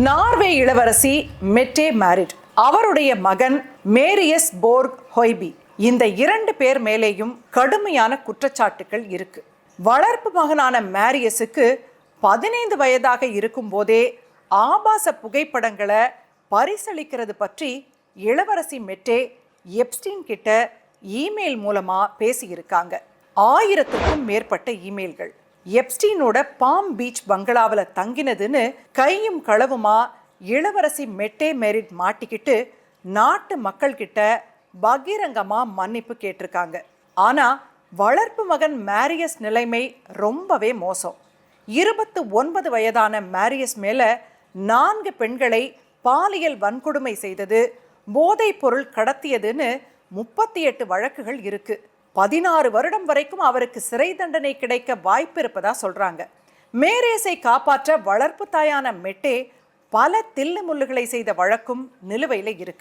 Norway இளவரசி Mette married, அவருடைய மகன் மேரியஸ் போர்க் ஹொய்பி, இந்த 2 பேர் மேலேயும் கடுமையான குற்றச்சாட்டுகள் இருக்கு. வளர்ப்பு மகனான மேரியஸுக்கு 15 வயதாக இருக்கும் போதே ஆபாச புகைப்படங்களை பரிசளிக்கிறது பற்றி இளவரசி மெட்டே எப்ஸ்டீன் கிட்ட இமெயில் மூலமா பேசியிருக்காங்க. 1000க்கும் மேற்பட்ட இமெயில்கள். எப்ஸ்டீனோட பாம் பீச் பங்களாவில் தங்கினதுன்னு கையும் களவுமா இளவரசி மெட்டே மேரிட் மாட்டிக்கிட்டு நாட்டு மக்கள்கிட்ட பகிரங்கமா மன்னிப்பு கேட்டிருக்காங்க. ஆனா வளர்ப்பு மகன் மேரியஸ் நிலைமை ரொம்பவே மோசம். 29 வயதான மேரியஸ் மேல 4 பெண்களை பாலியல் வன்கொடுமை செய்தது, போதைப் பொருள் கடத்தியதுன்னு 38 வழக்குகள் இருக்கு. 16 வருடம் வரைக்கும் அவருக்கு சிறை தண்டனை கிடைக்க வாய்ப்பு இருப்பதா சொல்றாங்க. மேரியஸை காப்பாற்ற வளர்ப்பு தாயான மெட்டே பல தில்லு முள்ளுகளை செய்த வழக்கும் நிலுவையில் இருக்கு.